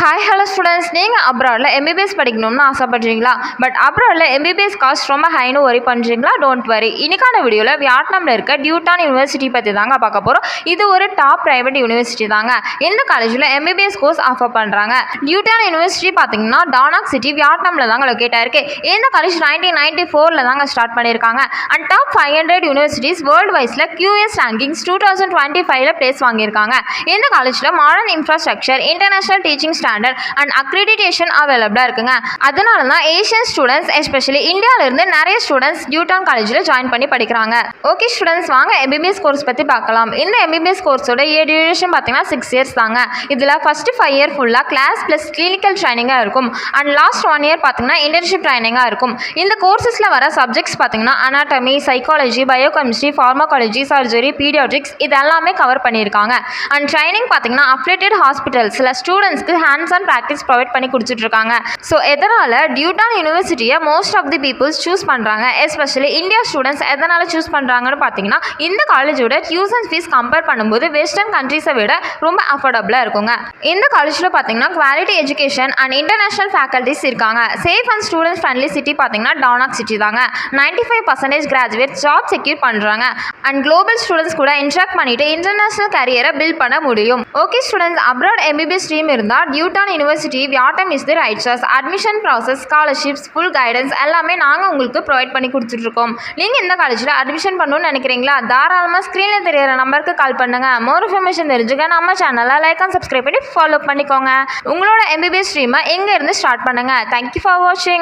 Hi hello students, நீங்கள் அப்ராடில் MBBS படிக்கணும்னு ஆசைப்படுறீங்களா? But அப்ராடில் MBBS cost ரொம்ப ஹைன்னு ஒரி பண்ணுறீங்களா? Don't worry. இன்னைக்கான வீடியோவில் வியட்நாமில் இருக்க டியூட்டான் யூனிவர்சிட்டி பற்றி தாங்க பார்க்க போகிறோம். இது ஒரு டாப் ப்ரைவேட் யூனிவர்சிட்டி தாங்க. இந்த காலேஜில் எம்பிபிஎஸ் கோர்ஸ் ஆஃபர் பண்ணுறாங்க. டியூட்டான் யூனிவர்சிட்டி பார்த்தீங்கன்னா டானாக் சிட்டி வியட்நாமில் தாங்க லொக்கேட் ஆயிருக்கு. இந்த காலேஜ் 1994 தாங்க ஸ்டார்ட் பண்ணியிருக்காங்க. அண்ட் டாப் 500 யூனிவர்சிட்டிஸ் வேர்ல்டு வைஸில் QS ரேங்கிங்ஸ் 2025 பிளேஸ் வாங்கியிருக்காங்க. இந்த காலேஜில் modern infrastructure, international teaching standard and accreditation அவைலபிளா இருக்குங்க. அதனால தான் ஏஷியன் ஸ்டூடெண்ட்ஸ் எஸ்பெஷலி இந்தியாவில இருந்து நிறைய ஸ்டூடெண்ட்ஸ் டியூட்டான் காலேஜில் ஜாயின் பண்ணி படிக்கிறாங்க. ஓகே ஸ்டூடெண்ட்ஸ், வாங்க எம்பிபிஎஸ் கோர்ஸ் பற்றி பார்க்கலாம். இந்த எம்பிபிஎஸ் கோர்ஸோட டியூரேஷன் பார்த்தீங்கன்னா 6 இயர்ஸ் தாங்க. இதில் ஃபர்ஸ்ட் 5 இயர் ஃபுல்லாக கிளாஸ் ப்ளஸ் கிளினிக்கல் ட்ரைனிங்காக இருக்கும். அண்ட் லாஸ்ட் 1 இயர் பார்த்தீங்கன்னா இன்டர்ன்ஷிப் ட்ரைனிங்காக இருக்கும். இந்த கோர்சஸில் வர சப்ஜெக்ட்ஸ் பார்த்தீங்கன்னா anatomy, psychology, biochemistry, pharmacology, surgery, paediatrics இது எல்லாமே கவர் பண்ணியிருக்காங்க. அண்ட் ட்ரைனிங் பார்த்தீங்கன்னா அஃபிலியேட்டட் ஹாஸ்பிட்டல்ஸில் ஸ்டூடெண்ட்ஸ்க்கு ஹேண்ட்ஸ் ஆன் ப்ராக்டிஸ் ப்ரொவைட் பண்ணி கொடுத்துட்ருக்காங்க. ஸோ எதனால் டியூட்டான் யூனிவர்சிட்டியை most of the peoples choose பண்ணுறாங்க, எஸ்பெஷலி இந்தியா ஸ்டூடெண்ட்ஸ் எதனால் சூஸ் பண்ணுறாங்கன்னு பார்த்தீங்கன்னா இந்த காலேஜோட டியூஷன் ஃபீஸ் கம்பேர் பண்ணும்போது வெஸ்டர்ன் கண்ட்ரீஸை விட ரொம்ப அஃபோர்டபுளாக இருக்குங்க. இந்த காலேஜில் பார்த்தீங்கன்னா quality education and international faculties இருக்காங்க. Safe and student friendly city பார்த்தீங்கன்னா டானாக் சிட்டி தாங்க. 95% கிராஜுவேட் ஜாப் செக்யூர் பண்ணுறாங்க. அண்ட் குளோபல் ஸ்டூடெண்ட்ஸ் கூட இன்ட்ராக்ட் பண்ணிட்டு இன்டர்நேஷனல் கரியரை பில்ட் பண்ண முடியும். Okay students, abroad MBBS stream இருந்தால் Duy Tan university Vietnam is the right choice. Admission process, scholarships, full guidance எல்லாமே நாங்கள் உங்களுக்கு ப்ரொவைட் பண்ணி கொடுத்துட்ருக்கோம். நீங்கள் இந்த காலேஜில் அட்மிஷன் பண்ணணும்னு நினைக்கிறீங்களா? தாராளமாக ஸ்க்ரீனில் தெரியிற நம்பருக்கு கால் பண்ணுங்கள். மோர் இன்ஃபர்மேஷன் தெரிஞ்சுக்க நம்ம சேனலை லைக் அண்ட் சப்ஸ்கிரைப் பண்ணி ஃபாலோ பண்ணிக்கோங்க. உங்களோட எம்பிபிஎஸ் ஸ்ட்ரீமை எங்கே இருந்து ஸ்டார்ட் பண்ணுங்கள். தேங்க்யூ ஃபார் வாட்சிங்.